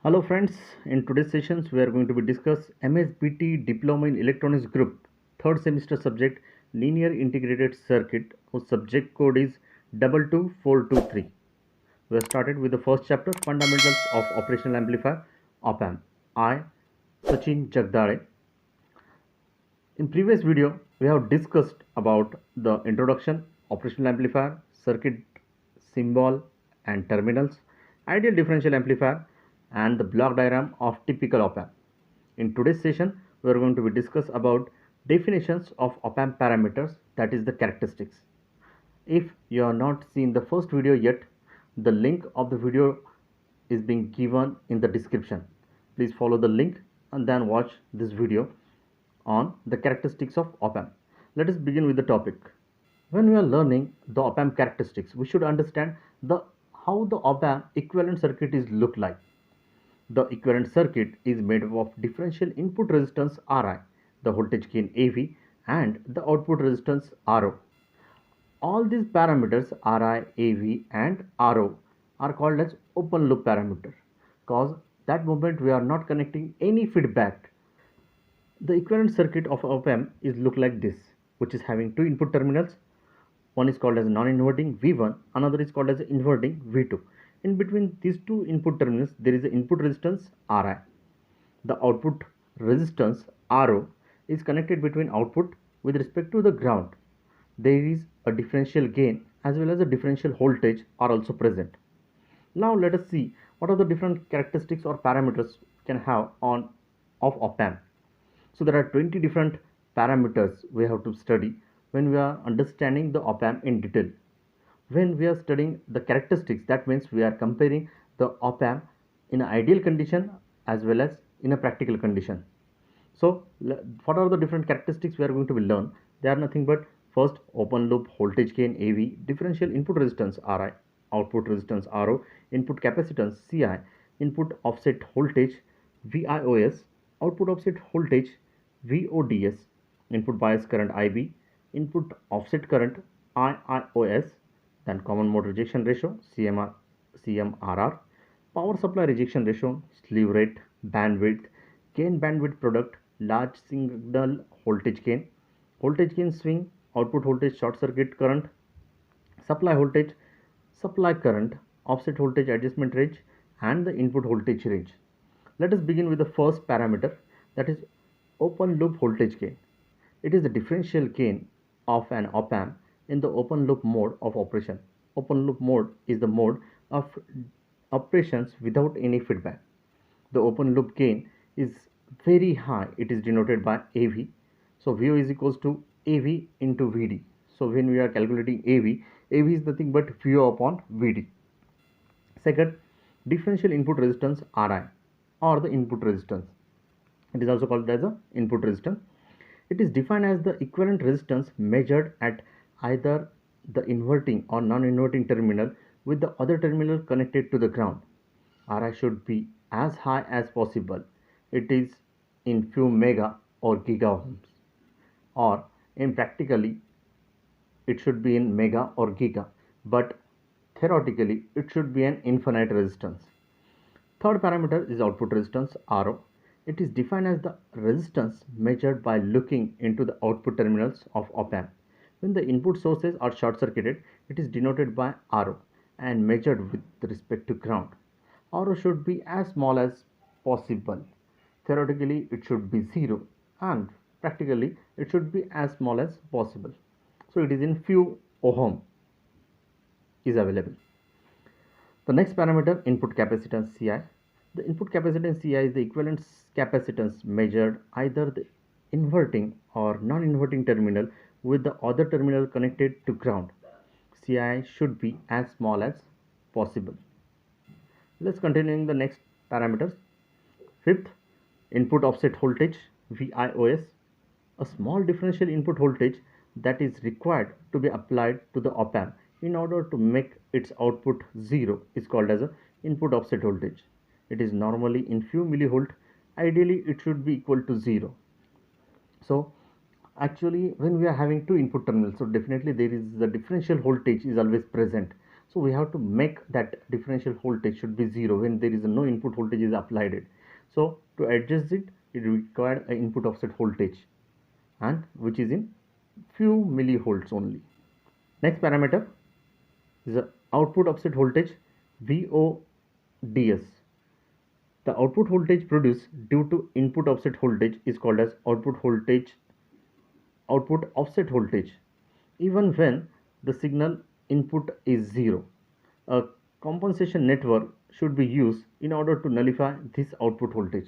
Hello friends, in today's sessions we are going to be discuss MSBT Diploma in Electronics Group, third semester subject Linear Integrated Circuit, whose subject code is 22423. We have started with the first chapter, Fundamentals of Operational Amplifier, Op-Amp. I, Sachin Jagdale. In previous video, we have discussed about the introduction, operational amplifier, circuit symbol and terminals, ideal differential amplifier, and the block diagram of typical op-amp. In today's session, we are going to be discuss about definitions of op-amp parameters, that is the characteristics. If you have not seen the first video yet, the link of the video is being given in the description. Please follow the link and then watch this video on the characteristics of op-amp. Let us begin with the topic. When we are learning the op-amp characteristics, we should understand the how the op-amp equivalent circuit is look like. The equivalent circuit is made up of differential input resistance Ri, the voltage gain AV, and the output resistance RO. All these parameters Ri, AV, and RO are called as open loop parameter because that moment we are not connecting any feedback. The equivalent circuit of op-amp is look like this, which is having two input terminals. One is called as non-inverting V1, another is called as inverting V2. In between these two input terminals, there is an input resistance Ri. The output resistance RO is connected between output with respect to the ground. There is a differential gain as well as a differential voltage are also present. Now let us see what are the different characteristics or parameters can have on of op-amp. So there are 20 different parameters we have to study when we are understanding the op-amp in detail. When we are studying the characteristics, that means we are comparing the op-amp in an ideal condition as well as in a practical condition. So what are the different characteristics we are going to be learn? They are nothing but first open loop voltage gain AV, differential input resistance Ri, output resistance RO, input capacitance Ci, input offset voltage VIOS, output offset voltage VODS, input bias current IB, input offset current IIOS, then common mode rejection ratio CMRR, power supply rejection ratio, slew rate, bandwidth, gain bandwidth product, large signal voltage gain swing, output voltage short circuit current, supply voltage, supply current, offset voltage adjustment range, and the input voltage range. Let us begin with the first parameter, that is open loop voltage gain. It is the differential gain of an op-amp in the open loop mode of operation. Open loop mode is the mode of operations without any feedback. The open loop gain is very high. It is denoted by AV. So VO is equals to AV into VD. So when we are calculating AV, AV is nothing but VO upon VD. Second, differential input resistance Ri, or the input resistance. It is also called as a input resistance. It is defined as the equivalent resistance measured at either the inverting or non-inverting terminal with the other terminal connected to the ground. Ri should be as high as possible. It is in few mega or giga ohms, or in practically it should be in mega or giga, but theoretically it should be an infinite resistance. Third parameter is output resistance RO. It is defined as the resistance measured by looking into the output terminals of op-amp. When the input sources are short-circuited, it is denoted by RO and measured with respect to ground. RO should be as small as possible. Theoretically, it should be 0 and practically it should be as small as possible. So it is in few ohm is available. The next parameter, input capacitance Ci. The input capacitance Ci is the equivalent capacitance measured either the inverting or non-inverting terminal with the other terminal connected to ground. Ci should be as small as possible. Let's continue the next parameters. Fifth, input offset voltage VIOS. A small differential input voltage that is required to be applied to the op-amp in order to make its output 0 is called as a input offset voltage. It is normally in few millivolt. Ideally it should be equal to 0. So actually when we are having two input terminals, so definitely there is the differential voltage is always present. So we have to make that differential voltage should be 0 when there is no input voltage is applied. So to adjust it, it required an input offset voltage, and which is in few millivolts only. Next parameter is the output offset voltage, VODS. The output voltage produced due to input offset voltage is called as output offset voltage, even when the signal input is 0. A compensation network should be used in order to nullify this output voltage.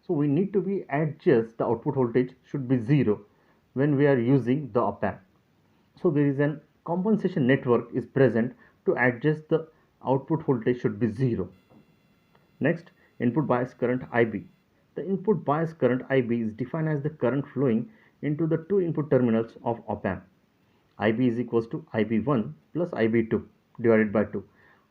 So we need to be adjust the output voltage should be 0 when we are using the op-amp. So there is an compensation network is present to adjust the output voltage should be 0. Next, input bias current IB. The input bias current IB is defined as the current flowing into the two input terminals of op-amp. IB is equals to IB1 plus IB2 divided by 2.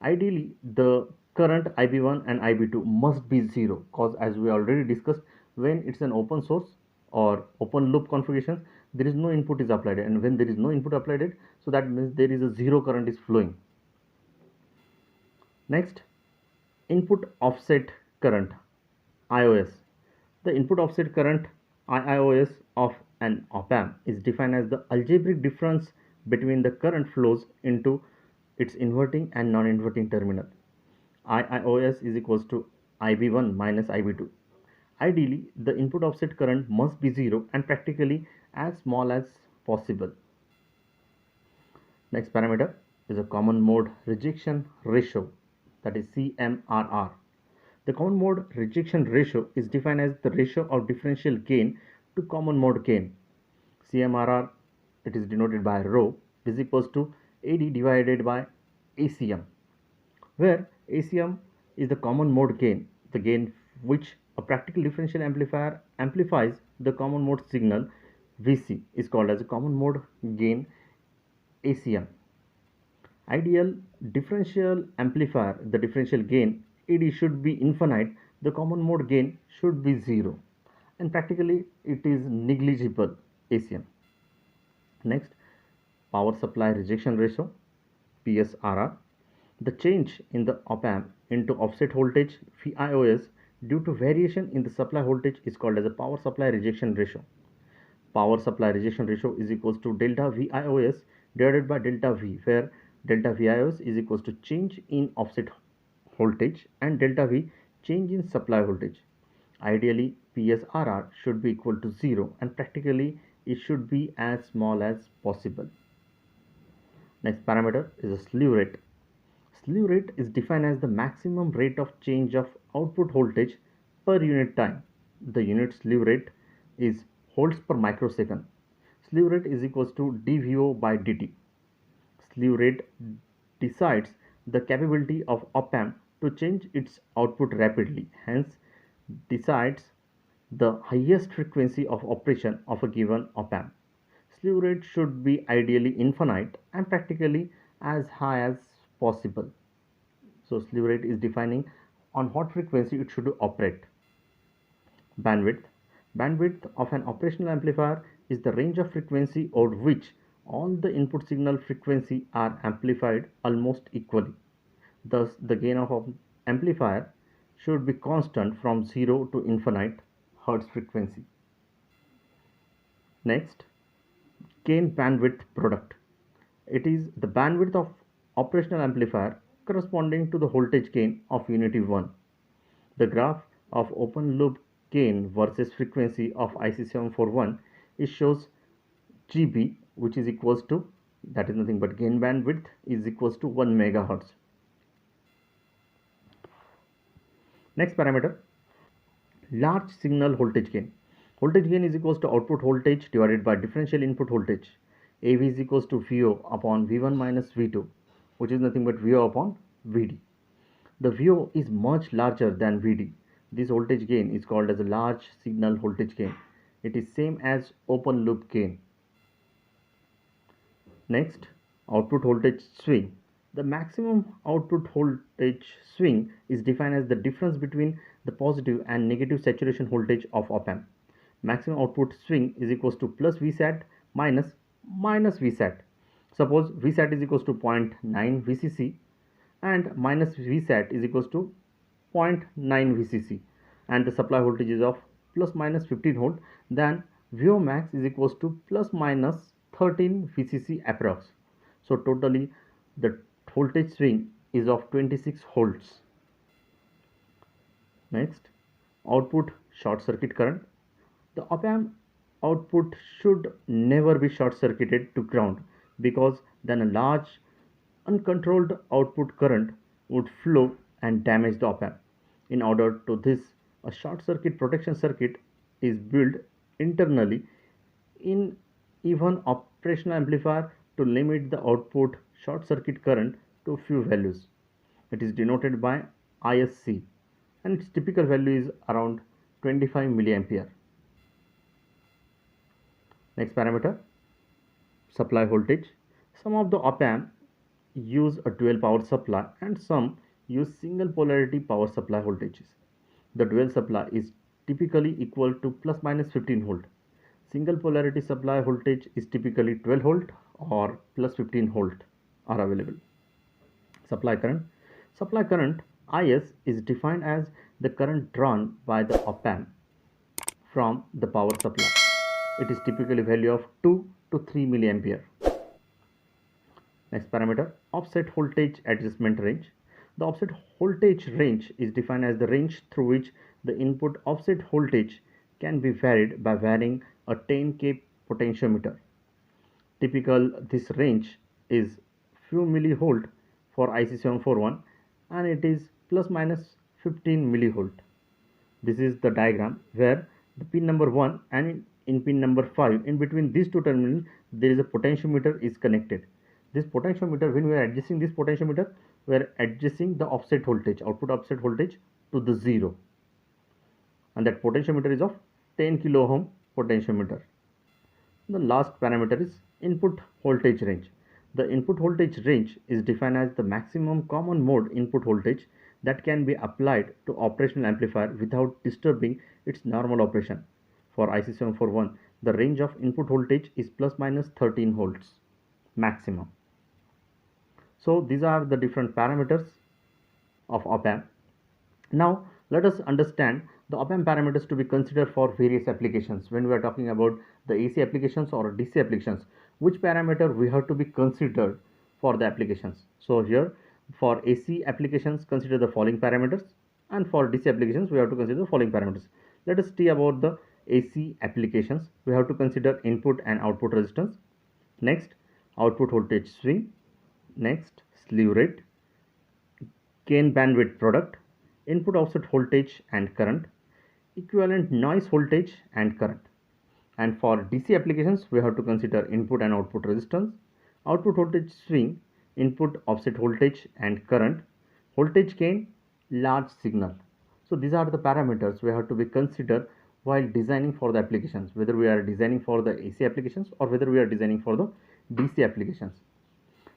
Ideally, the current IB1 and IB2 must be 0, because as we already discussed, when it's an open source or open loop configuration, there is no input is applied, and when there is no input applied, so that means there is a 0 current is flowing. Next, input offset current IOS. The input offset current IOS of an op-amp is defined as the algebraic difference between the current flows into its inverting and non-inverting terminal. IOS is equals to IB1 minus IB2. Ideally, the input offset current must be 0 and practically as small as possible. Next parameter is a common mode rejection ratio, that is CMRR. The common mode rejection ratio is defined as the ratio of differential gain to common mode gain. CMRR, it is denoted by rho, is equals to AD divided by ACM, where ACM is the common mode gain, the gain which a practical differential amplifier amplifies the common mode signal. VC is called as a common mode gain ACM. Ideal differential amplifier, the differential gain AD should be infinite, the common mode gain should be 0, and practically it is negligible ACM. Next, power supply rejection ratio, PSRR. The change in the op-amp into offset voltage VIOS due to variation in the supply voltage is called as a power supply rejection ratio. Power supply rejection ratio is equals to delta VIOS divided by delta V, where delta VIOS is equals to change in offset voltage and delta V change in supply voltage. Ideally, PSRR should be equal to 0 and practically it should be as small as possible. Next parameter is a slew rate. Slew rate is defined as the maximum rate of change of output voltage per unit time. The unit slew rate is volts per microsecond. Slew rate is equals to dVo by dt. Slew rate decides the capability of op-amp to change its output rapidly, hence decides the highest frequency of operation of a given op-amp. Slew rate should be ideally infinite and practically as high as possible. So slew rate is defining on what frequency it should operate. Bandwidth. Bandwidth of an operational amplifier is the range of frequency over which all the input signal frequency are amplified almost equally. Thus, the gain of an amplifier should be constant from 0 to infinite Hertz frequency. Next, gain bandwidth product. It is the bandwidth of operational amplifier corresponding to the voltage gain of unity 1. The graph of open loop gain versus frequency of IC741 it shows GB, which is equals to, that is nothing but gain bandwidth is equals to 1 megahertz. Next parameter, large signal voltage gain. Voltage gain is equals to output voltage divided by differential input voltage. AV is equals to VO upon V1 minus V2, which is nothing but VO upon VD. The VO is much larger than VD. This voltage gain is called as a large signal voltage gain. It is same as open loop gain. Next, output voltage swing. The maximum output voltage swing is defined as the difference between the positive and negative saturation voltage of op-amp. Maximum output swing is equals to plus Vsat minus Vsat. Suppose Vsat is equals to 0.9 VCC and minus Vsat is equals to 0.9 Vcc, and the supply voltage is of plus minus 15 volt, then Vo max is equals to plus minus 13 Vcc approx. So totally the voltage swing is of 26 volts. Next, output short circuit current. The op-amp output should never be short circuited to ground, because then a large uncontrolled output current would flow and damage the op-amp. In order to this, a short circuit protection circuit is built internally in even operational amplifier to limit the output short circuit current to few values. It is denoted by ISC, and its typical value is around 25 milliampere. Next parameter, supply voltage. Some of the op-amp use a dual power supply and some use single polarity power supply voltages. The dual supply is typically equal to plus minus 15 volt. Single polarity supply voltage is typically 12 volt or plus 15 volt are available. Supply current. Supply current IS is defined as the current drawn by the op-amp from the power supply. It is typically value of 2 to 3 milliampere. Next parameter, offset voltage adjustment range. The offset voltage range is defined as the range through which the input offset voltage can be varied by varying a 10K potentiometer. Typical this range is few millivolt for IC741, and it is plus minus 15 millivolt. This is the diagram where the pin number 1 and in pin number 5, in between these two terminals there is a potentiometer is connected. This potentiometer, when we are adjusting this potentiometer, we are adjusting the offset voltage, output offset voltage to the 0, and that potentiometer is of 10 kilo ohm potentiometer. The last parameter is input voltage range. The input voltage range is defined as the maximum common mode input voltage that can be applied to operational amplifier without disturbing its normal operation. For IC741, the range of input voltage is plus minus 13 volts maximum. So these are the different parameters of op-amp. Now let us understand the op-amp parameters to be considered for various applications. When we are talking about the AC applications or DC applications, which parameter we have to be considered for the applications. So here for AC applications, consider the following parameters, and for DC applications we have to consider the following parameters. Let us see about the AC applications. We have to consider input and output resistance. Next, output voltage swing. Next, slew rate, gain bandwidth product, input offset voltage and current, equivalent noise voltage and current. And for DC applications, we have to consider input and output resistance, output voltage swing, input offset voltage and current, voltage gain, large signal. So these are the parameters we have to be considered while designing for the applications, whether we are designing for the AC applications or whether we are designing for the DC applications.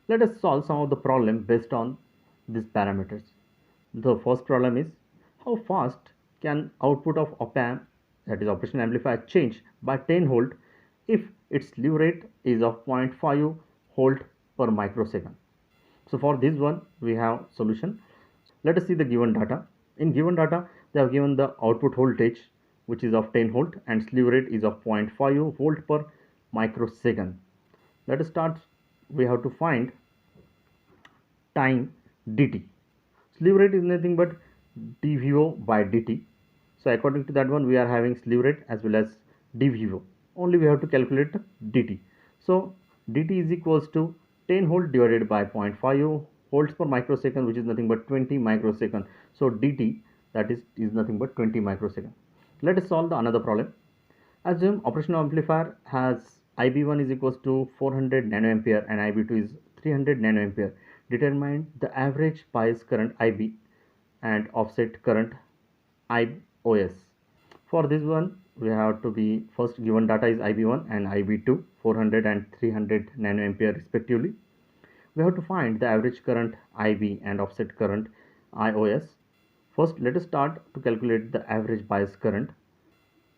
Let us solve some of the problem based on these parameters. The first problem is, how fast can output of op-amp, that is operational amplifier, change by 10 volt if its slew rate is of 0.5 volt per microsecond. So for this one we have solution. Let us see the given data. In given data they have given the output voltage which is of 10 volt and slew rate is of 0.5 volt per microsecond. Let us start. We have to find time dt. Slew rate is nothing but dVo by dt. So according to that one we are having slew rate as well as dVo. Only we have to calculate dt. So dt is equals to 10 volt divided by 0.5 volts per microsecond, which is nothing but 20 microsecond. So dt, that is nothing but 20 microsecond. Let us solve the another problem. Assume operational amplifier has IB1 is equals to 400 nanoampere and IB2 is 300 nanoampere. Determine the average bias current IB and offset current IOS. For this one we have to be, first given data is IB1 and IB2 400 and 300 nanoampere respectively. We have to find the average current IB and offset current IOS. First let us start to calculate the average bias current.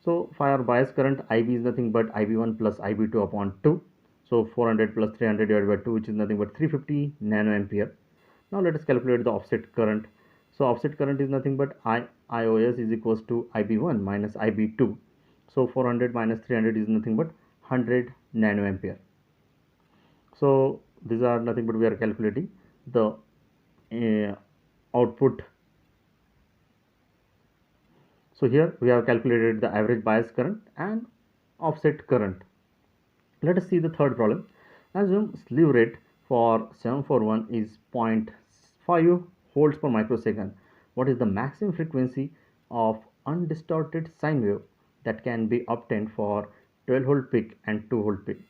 So for our bias current, IB is nothing but IB1 plus IB2 upon 2. So 400 plus 300 divided by 2, which is nothing but 350 nanoampere. Now let us calculate the offset current. So offset current is nothing but IOS is equals to IB1 minus IB2. So 400 minus 300 is nothing but 100 nanoampere. So these are nothing but we are calculating the output. So here we have calculated the average bias current and offset current. Let us see the third problem. Assume slew rate for 741 is 0.5 volts per microsecond. What is the maximum frequency of undistorted sine wave that can be obtained for 12 volt peak and 2 volt peak?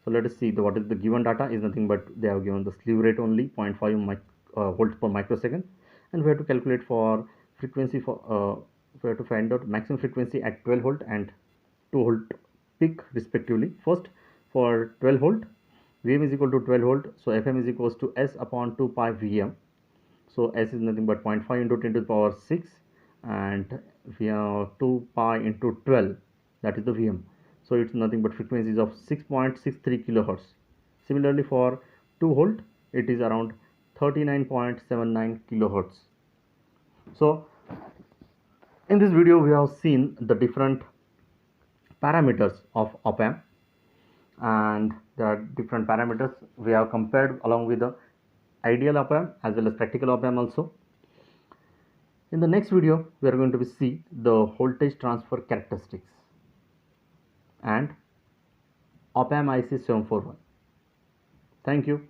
So let us see what is the given data is nothing but they have given the slew rate only 0.5 volts per microsecond, and we have to calculate for frequency for we have to find out maximum frequency at 12 volt and 2 volt peak respectively. First, for 12 volt, Vm is equal to 12 volt, so Fm is equals to S upon 2 pi Vm. So S is nothing but 0.5 into 10 to the power 6, and we have 2 pi into 12, that is the Vm. So it's nothing but frequencies of 6.63 kilohertz. Similarly, for 2 volt, it is around 39.79 kilohertz. So in this video, we have seen the different parameters of op-amp, and there are different parameters we have compared along with the ideal op-amp as well as practical op-amp also. In the next video, we are going to see the voltage transfer characteristics and op-amp IC 741. Thank you.